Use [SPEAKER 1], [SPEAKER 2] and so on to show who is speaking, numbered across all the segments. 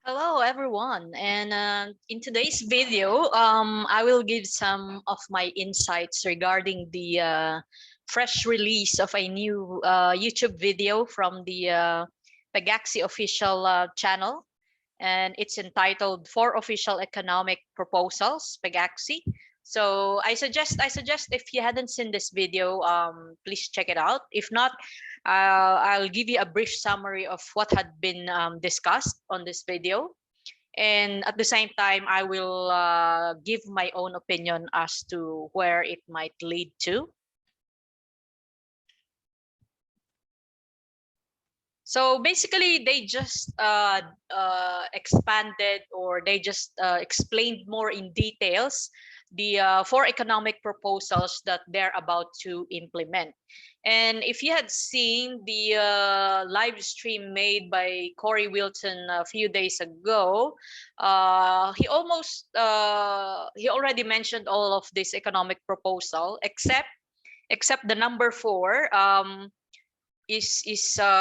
[SPEAKER 1] Hello everyone, and in today's video, I will give some of my insights regarding the fresh release of a new YouTube video from the Pegaxy official channel, and it's entitled "4 Official Economic Proposals." Pegaxy. So I suggest if you hadn't seen this video, please check it out. If not, I'll give you a brief summary of what had been discussed on this video, and at the same time I will give my own opinion as to where it might lead to. So basically they just expanded, or they just explained more in details the 4 economic proposals that they're about to implement. And if you had seen the live stream made by Corey Wilton a few days ago, he already mentioned all of this economic proposal except the number 4. Is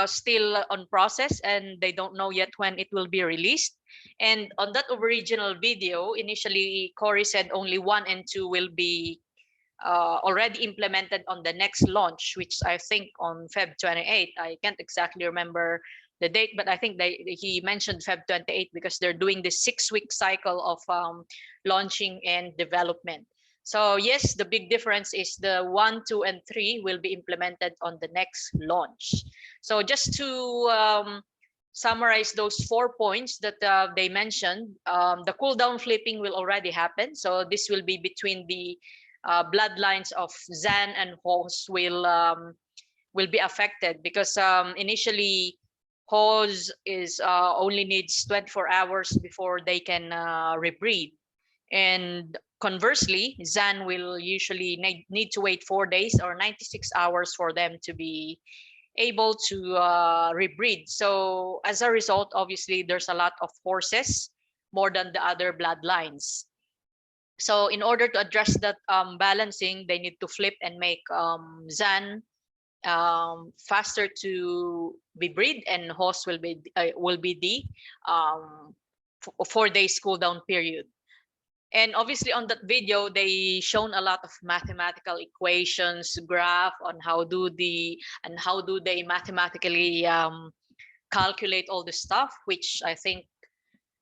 [SPEAKER 1] still on process, and they don't know yet when it will be released. And on that original video, initially Corey said only 1 and 2 will be already implemented on the next launch, which I think on Feb 28. I can't exactly remember the date, but I think he mentioned Feb 28 because they're doing this 6-week cycle of launching and development. So yes, the big difference is the 1, 2, and 3 will be implemented on the next launch. So just to summarize those 4 points that they mentioned, the cool down flipping will already happen. So this will be between the bloodlines of Zan and Hos will be affected, because initially Hos is only needs 24 hours before they can rebreed. And conversely, Zan will usually need to wait 4 days or 96 hours for them to be able to rebreed. So as a result, obviously, there's a lot of horses, more than the other bloodlines. So in order to address that balancing, they need to flip and make Zan faster to be breed, and Hos will be the 4 days cooldown period. And obviously on that video, they shown a lot of mathematical equations, graph on how do they mathematically calculate all this stuff, which I think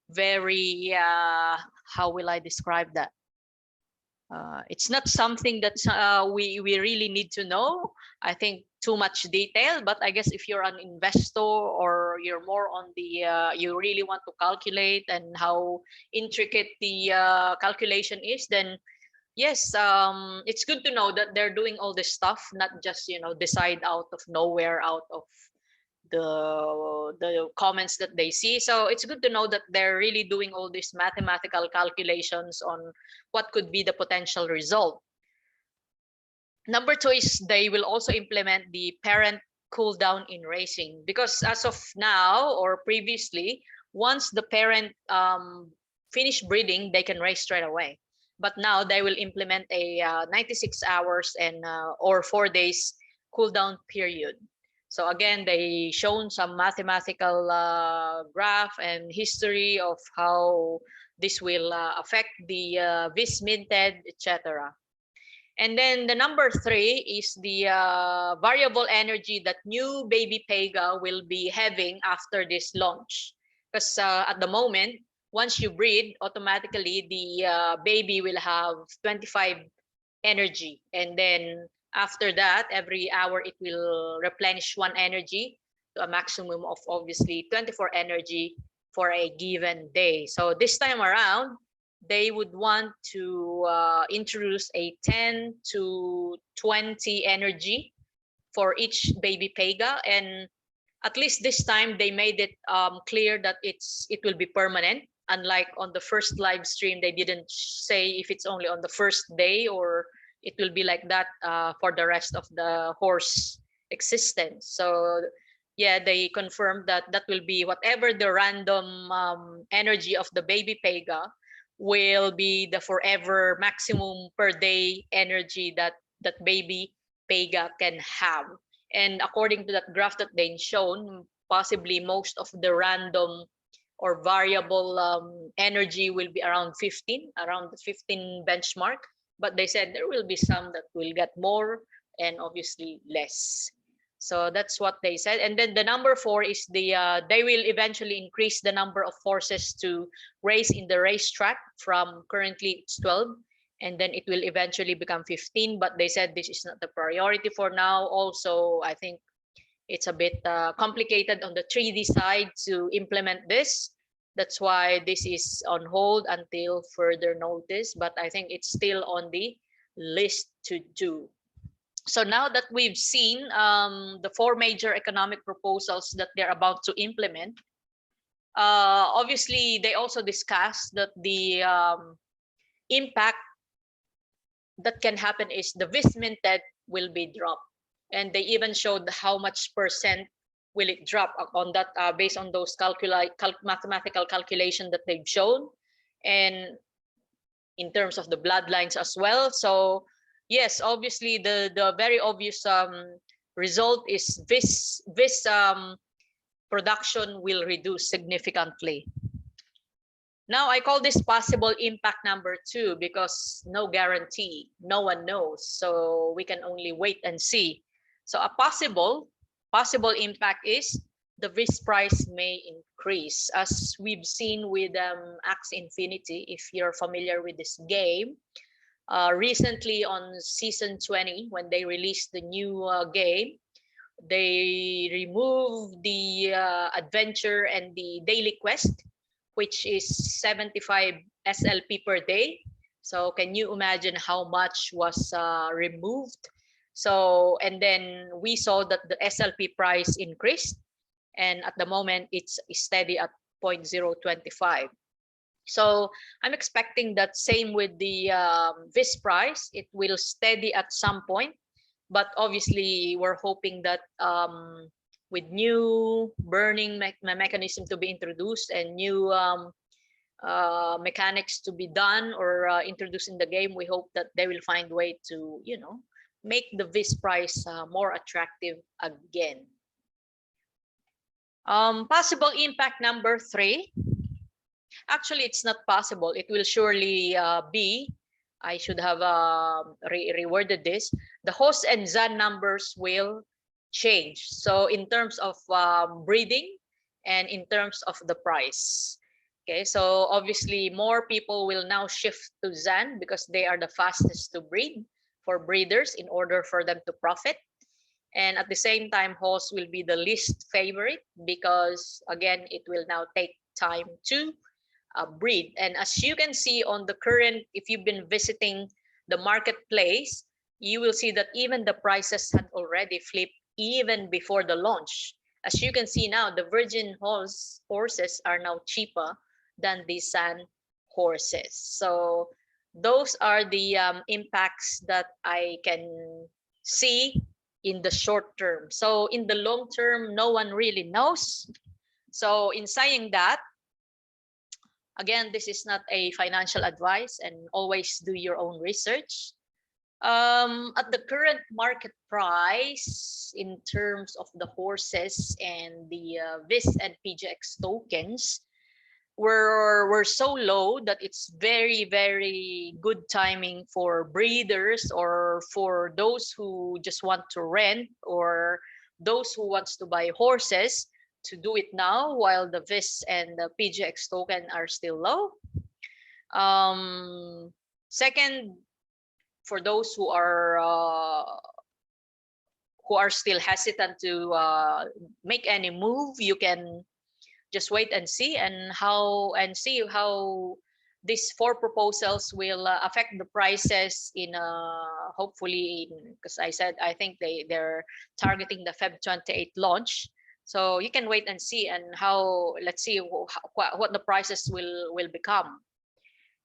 [SPEAKER 1] very how will I describe that? It's not something that we really need to know. I think too much detail, but I guess if you're an investor, or you're more on the you really want to calculate and how intricate the calculation is, then yes, it's good to know that they're doing all this stuff, not just decide out of nowhere, out of the comments that they see. So it's good to know that they're really doing all these mathematical calculations on what could be the potential result. Number 2 is they will also implement the parent cooldown in racing, because as of now, or previously, once the parent finish breeding, they can race straight away. But now they will implement a 96 hours and or 4 days cooldown period. So again, they shown some mathematical graph and history of how this will affect the vis minted, etc. And then the number 3 is the variable energy that new baby Pega will be having after this launch. Because at the moment, once you breed, automatically the baby will have 25 energy. And then after that, every hour it will replenish 1 energy to a maximum of obviously 24 energy for a given day. So this time around, they would want to introduce a 10 to 20 energy for each baby Pega. And at least this time they made it clear that it will be permanent. Unlike on the first live stream, they didn't say if it's only on the first day or it will be like that for the rest of the horse existence. So yeah, they confirmed that that will be whatever the random energy of the baby Pega will be the forever maximum per day energy that baby Pega can have. And according to that graph that they shown, possibly most of the random or variable energy will be around 15, around the 15 benchmark. But they said there will be some that will get more and obviously less. So that's what they said. And then the number 4 is the they will eventually increase the number of horses to race in the racetrack from currently it's 12, and then it will eventually become 15. But they said this is not the priority for now. Also, I think it's a bit complicated on the 3D side to implement this. That's why this is on hold until further notice, but I think it's still on the list to do. So now that we've seen the 4 major economic proposals that they're about to implement, obviously they also discussed that the impact that can happen is the VIS minted will be dropped. And they even showed how much percent will it drop on that based on those mathematical calculation that they've shown, and in terms of the bloodlines as well. So yes, obviously the very obvious result is this production will reduce significantly. Now I call this possible impact number 2 because no guarantee, no one knows, so we can only wait and see. So a possible impact is the VIS price may increase, as we've seen with Axie Infinity. If you're familiar with this game, recently on season 20, when they released the new game, they removed the adventure and the daily quest, which is 75 SLP per day. So can you imagine how much was removed? So, and then we saw that the SLP price increased, and at the moment it's steady at 0.025. So I'm expecting that same with the VIS price, it will steady at some point, but obviously we're hoping that with new burning mechanism to be introduced and new mechanics to be done or introduced in the game, we hope that they will find way to, you know, make the VIS price more attractive again. Possible impact number 3. Actually, it's not possible. It will surely be. I should have reworded this. The host and ZAN numbers will change. So in terms of breeding and in terms of the price. Okay, so obviously more people will now shift to ZAN because they are the fastest to breed for breeders in order for them to profit. And at the same time, host will be the least favorite because again, it will now take time to breed. And as you can see on the current, if you've been visiting the marketplace, you will see that even the prices had already flipped even before the launch. As you can see now, the virgin horses are now cheaper than the ZAN horses. So those are the impacts that I can see in the short term. So in the long term, no one really knows. So in saying that, again, this is not a financial advice, and always do your own research. At the current market price, in terms of the horses and the VIS and PGX tokens, were so low that it's very, very good timing for breeders or for those who just want to rent or those who wants to buy horses to do it now while the VIS and the PGX token are still low. Second, for those who are still hesitant to make any move, you can just wait and see see how these 4 proposals will affect the prices in hopefully, because I said I think they're targeting the Feb 28 launch. So you can wait and see, and how, let's see what the prices will become.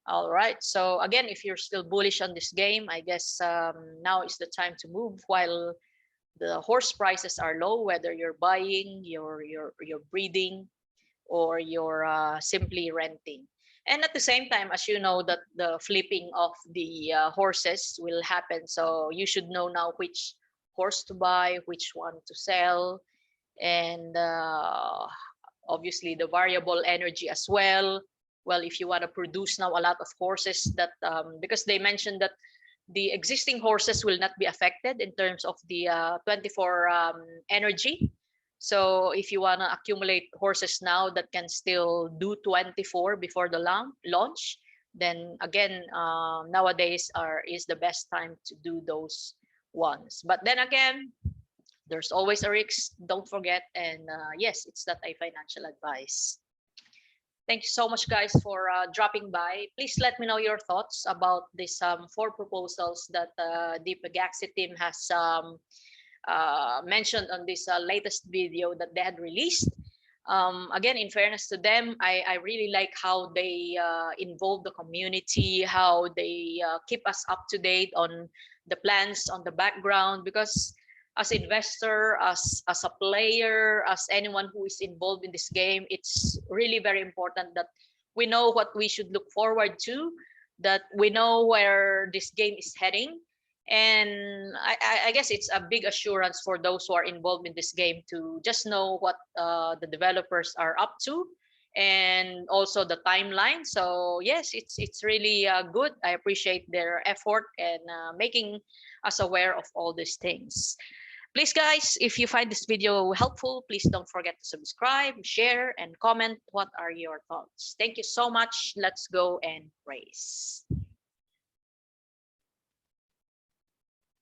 [SPEAKER 1] All right, so again, if you're still bullish on this game, I guess now is the time to move while the horse prices are low, whether you're buying, you're breeding, or you're simply renting. And at the same time, as you know, that the flipping of the horses will happen, so you should know now which horse to buy, which one to sell, and obviously the variable energy as well. Well, if you want to produce now a lot of horses, that because they mentioned that the existing horses will not be affected in terms of the 24 energy. So if you want to accumulate horses now that can still do 24 before the launch, then again, nowadays is the best time to do those ones. But then again, there's always a risk, don't forget. And yes, it's not a financial advice. Thank you so much, guys, for dropping by. Please let me know your thoughts about these 4 proposals that the Pegaxy team has mentioned on this latest video that they had released. Again, in fairness to them, I really like how they involve the community, how they keep us up to date on the plans on the background, because as investor, as a player, as anyone who is involved in this game, it's really very important that we know what we should look forward to, that we know where this game is heading. And I guess it's a big assurance for those who are involved in this game to just know what the developers are up to, and also the timeline. So yes, it's really good. I appreciate their effort and making us aware of all these things. Please, guys, if you find this video helpful, please don't forget to subscribe, share, and comment what are your thoughts. Thank you so much. Let's go and race.